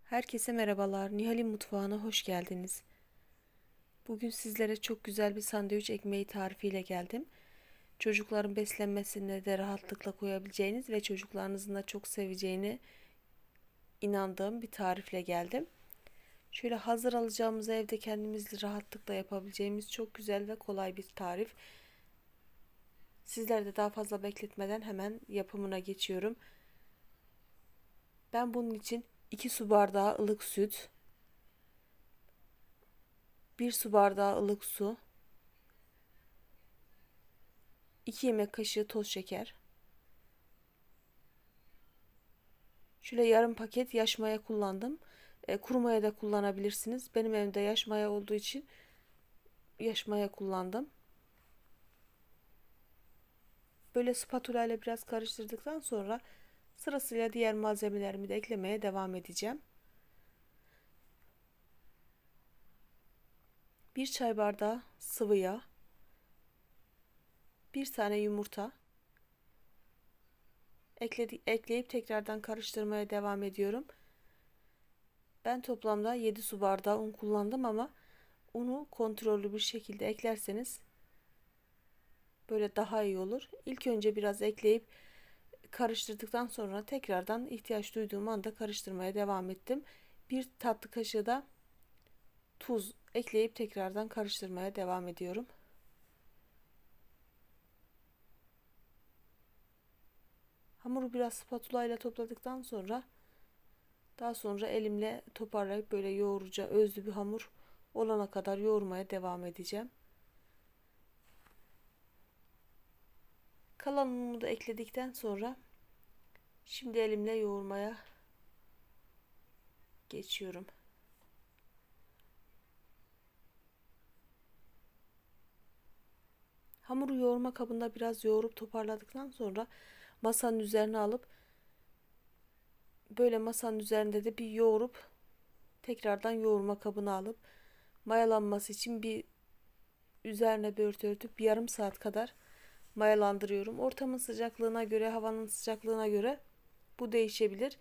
Herkese merhabalar. Nihal'in mutfağına hoş geldiniz. Bugün sizlere çok güzel bir sandviç ekmeği tarifiyle geldim. Çocukların beslenmesine de rahatlıkla koyabileceğiniz ve çocuklarınızın da çok seveceğine inandığım bir tarifle geldim. Şöyle hazır alacağımız evde kendimiz rahatlıkla yapabileceğimiz çok güzel ve kolay bir tarif. Sizler de daha fazla bekletmeden hemen yapımına geçiyorum. Ben bunun için 2 su bardağı ılık süt, 1 su bardağı ılık su, 2 yemek kaşığı toz şeker, şöyle yarım paket yaş maya kullandım. Kuru maya da kullanabilirsiniz. Benim evimde yaş maya olduğu için yaş maya kullandım. Böyle spatula ile biraz karıştırdıktan sonra sırasıyla diğer malzemelerimi de eklemeye devam edeceğim. 1 çay bardağı sıvı yağ, 1 tane yumurta ekleyip tekrardan karıştırmaya devam ediyorum. Ben toplamda 7 su bardağı un kullandım ama unu kontrollü bir şekilde eklerseniz böyle daha iyi olur. İlk önce biraz ekleyip karıştırdıktan sonra tekrardan ihtiyaç duyduğum anda karıştırmaya devam ettim. Bir tatlı kaşığı da tuz ekleyip tekrardan karıştırmaya devam ediyorum. Hamuru biraz spatula ile topladıktan sonra daha sonra elimle toparlayıp böyle yoğuruca özlü bir hamur olana kadar yoğurmaya devam edeceğim. Kalan unumu da ekledikten sonra şimdi elimle yoğurmaya geçiyorum. Hamuru yoğurma kabında biraz yoğurup toparladıktan sonra masanın üzerine alıp böyle masanın üzerinde de bir yoğurup tekrardan yoğurma kabına alıp mayalanması için bir üzerine bir örtü örtüp bir yarım saat kadar mayalandırıyorum. Ortamın sıcaklığına göre, havanın sıcaklığına göre bu değişebilir.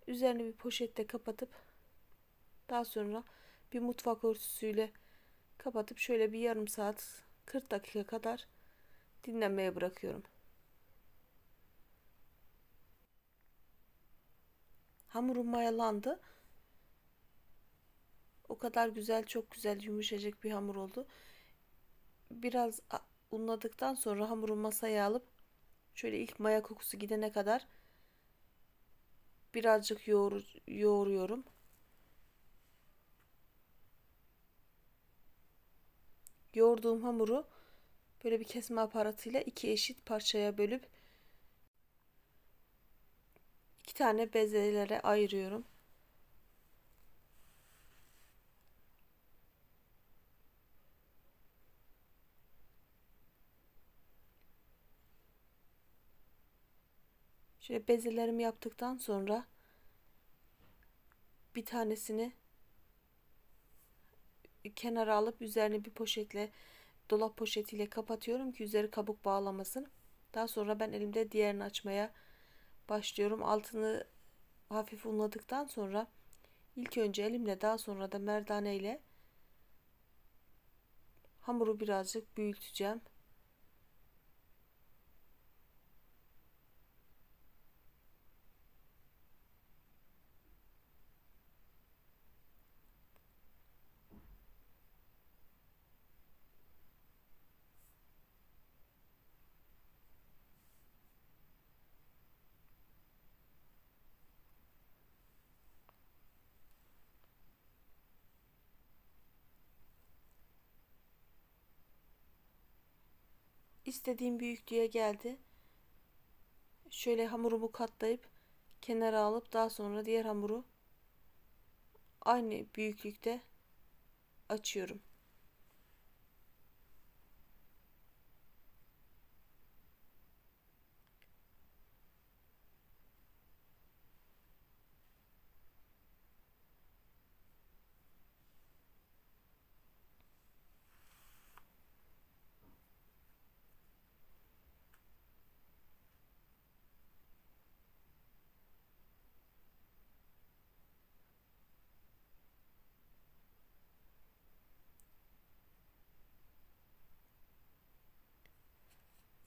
Üzerini bir poşette kapatıp daha sonra bir mutfak örtüsüyle kapatıp şöyle bir yarım saat 40 dakika kadar dinlenmeye bırakıyorum. Hamurum mayalandı. O kadar güzel, çok güzel, yumuşacık bir hamur oldu. Biraz unladıktan sonra hamuru masaya alıp şöyle ilk maya kokusu gidene kadar birazcık yoğuruyorum. Yoğurduğum hamuru böyle bir kesme aparatıyla iki eşit parçaya bölüp iki tane bezelere ayırıyorum. Şöyle bezelerimi yaptıktan sonra bir tanesini kenara alıp üzerine bir poşetle, dolap poşetiyle kapatıyorum ki üzeri kabuk bağlamasın. Daha sonra ben elimde diğerini açmaya başlıyorum. Altını hafif unladıktan sonra ilk önce elimle daha sonra da merdane ile hamuru birazcık büyüteceğim. İstediğim büyüklüğe geldi. Şöyle hamurumu katlayıp kenara alıp daha sonra diğer hamuru aynı büyüklükte açıyorum.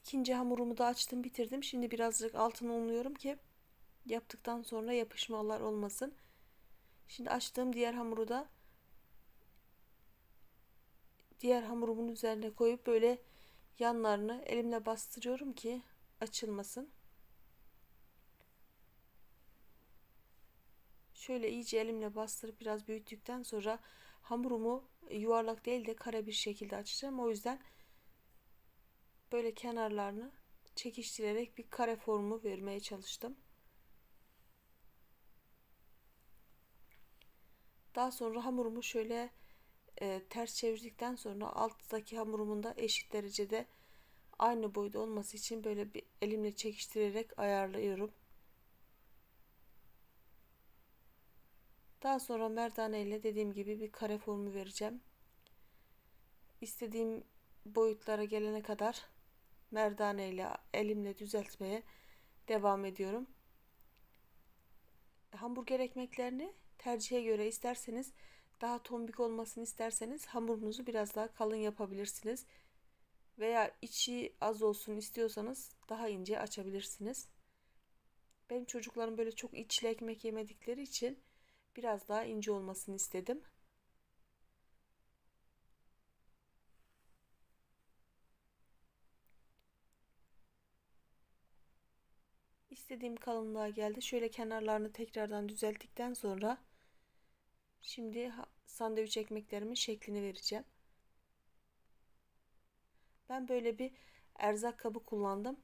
İkinci hamurumu da açtım, bitirdim. Şimdi birazcık altını unluyorum ki yaptıktan sonra yapışmalar olmasın. Şimdi açtığım diğer hamuru da diğer hamurumun üzerine koyup böyle yanlarını elimle bastırıyorum ki açılmasın. Şöyle iyice elimle bastırıp biraz büyüttükten sonra hamurumu yuvarlak değil de kare bir şekilde açacağım. O yüzden böyle kenarlarını çekiştirerek bir kare formu vermeye çalıştım. Daha sonra hamurumu şöyle ters çevirdikten sonra alttaki hamurumun da eşit derecede aynı boyda olması için böyle bir elimle çekiştirerek ayarlıyorum. Daha sonra merdane ile dediğim gibi bir kare formu vereceğim. İstediğim boyutlara gelene kadar merdane ile elimle düzeltmeye devam ediyorum. Hamburger ekmeklerini tercihe göre, isterseniz daha tombik olmasını isterseniz hamurunuzu biraz daha kalın yapabilirsiniz. Veya içi az olsun istiyorsanız daha ince açabilirsiniz. Benim çocuklarım böyle çok içli ekmek yemedikleri için biraz daha ince olmasını istedim. İstediğim kalınlığa geldi. Şöyle kenarlarını tekrardan düzelttikten sonra şimdi sandviç ekmeklerimin şeklini vereceğim. Ben böyle bir erzak kabı kullandım.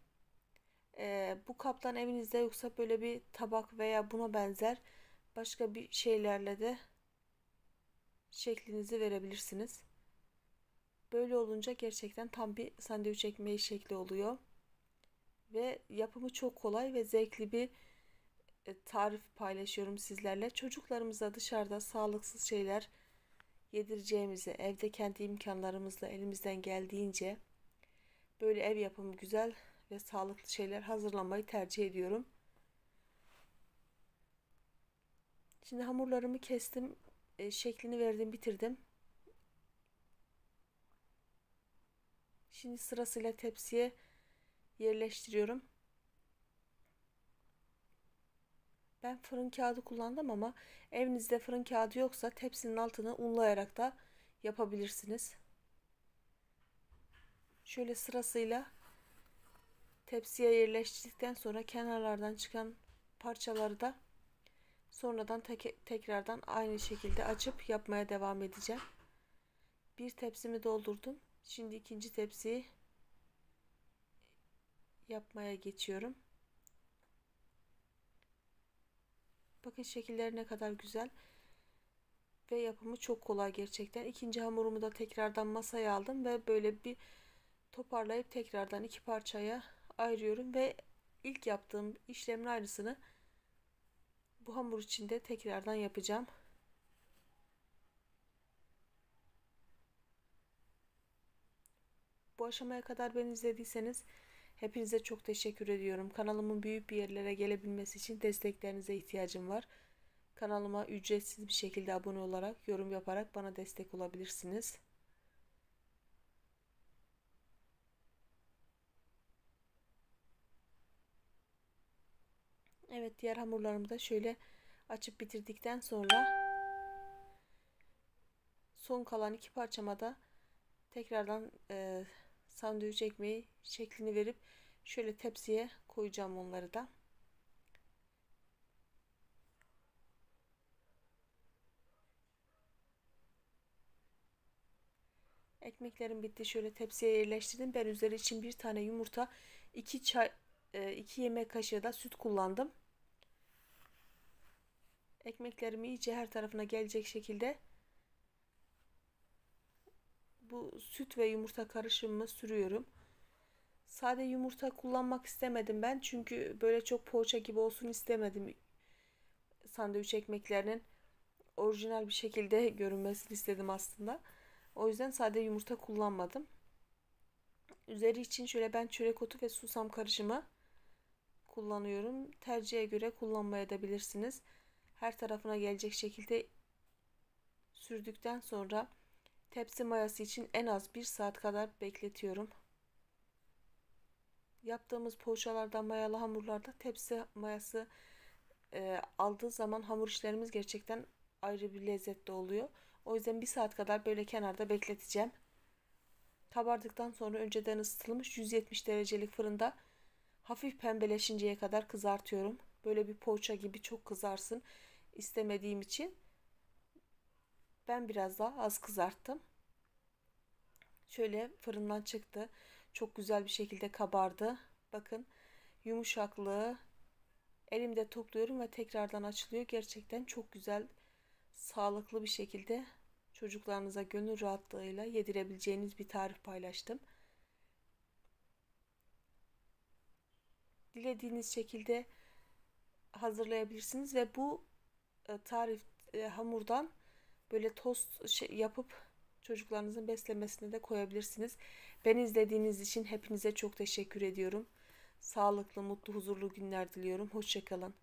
Bu kaptan evinizde yoksa böyle bir tabak veya buna benzer başka bir şeylerle de şeklinizi verebilirsiniz. Böyle olunca gerçekten tam bir sandviç ekmeği şekli oluyor. Ve yapımı çok kolay ve zevkli bir tarif paylaşıyorum sizlerle. Çocuklarımıza dışarıda sağlıksız şeyler yedireceğimizi evde kendi imkanlarımızla elimizden geldiğince böyle ev yapımı güzel ve sağlıklı şeyler hazırlamayı tercih ediyorum. Şimdi hamurlarımı kestim, şeklini verdim, bitirdim. Şimdi sırasıyla tepsiye yerleştiriyorum. Ben fırın kağıdı kullandım ama evinizde fırın kağıdı yoksa tepsinin altını unlayarak da yapabilirsiniz. Şöyle sırasıyla tepsiye yerleştirdikten sonra kenarlardan çıkan parçaları da sonradan tekrardan aynı şekilde açıp yapmaya devam edeceğim. Bir tepsimi doldurdum. Şimdi ikinci tepsiyi yapmaya geçiyorum. Bakın şekilleri ne kadar güzel ve yapımı çok kolay gerçekten. İkinci hamurumu da tekrardan masaya aldım ve böyle bir toparlayıp tekrardan iki parçaya ayırıyorum ve ilk yaptığım işlemin aynısını bu hamur içinde tekrardan yapacağım. Bu aşamaya kadar beni izlediyseniz hepinize çok teşekkür ediyorum. Kanalımın büyük bir yerlere gelebilmesi için desteklerinize ihtiyacım var. Kanalıma ücretsiz bir şekilde abone olarak, yorum yaparak bana destek olabilirsiniz. Evet, diğer hamurlarımı da şöyle açıp bitirdikten sonra son kalan iki parçama da tekrardan sandviç ekmeği şeklini verip şöyle tepsiye koyacağım onları da. Ekmeklerim bitti. Şöyle tepsiye yerleştirdim. Ben üzeri için bir tane yumurta, 2 yemek kaşığı da süt kullandım. Ekmeklerimi iyice her tarafına gelecek şekilde bu süt ve yumurta karışımımı sürüyorum. Sade yumurta kullanmak istemedim ben. Çünkü böyle çok poğaça gibi olsun istemedim. Sandviç ekmeklerinin orijinal bir şekilde görünmesini istedim aslında. O yüzden sade yumurta kullanmadım. Üzeri için şöyle ben çörek otu ve susam karışımı kullanıyorum. Tercihe göre kullanmaya da bilirsiniz. Her tarafına gelecek şekilde sürdükten sonra tepsi mayası için en az 1 saat kadar bekletiyorum. yaptığımız poğaçalardan, mayalı hamurlarda tepsi mayası aldığı zaman hamur işlerimiz gerçekten ayrı bir lezzetli oluyor. O yüzden 1 saat kadar böyle kenarda bekleteceğim. Kabardıktan sonra önceden ısıtılmış 170 derecelik fırında hafif pembeleşinceye kadar kızartıyorum. Böyle bir poğaça gibi çok kızarsın istemediğim için ben biraz daha az kızarttım. Şöyle fırından çıktı. Çok güzel bir şekilde kabardı. Bakın yumuşaklığı elimde topluyorum ve tekrardan açılıyor. Gerçekten çok güzel, sağlıklı bir şekilde çocuklarınıza gönül rahatlığıyla yedirebileceğiniz bir tarif paylaştım. Dilediğiniz şekilde hazırlayabilirsiniz ve bu tarif hamurdan böyle tost yapıp çocuklarınızın beslemesine de koyabilirsiniz. Beni izlediğiniz için hepinize çok teşekkür ediyorum. Sağlıklı, mutlu, huzurlu günler diliyorum. Hoşça kalın.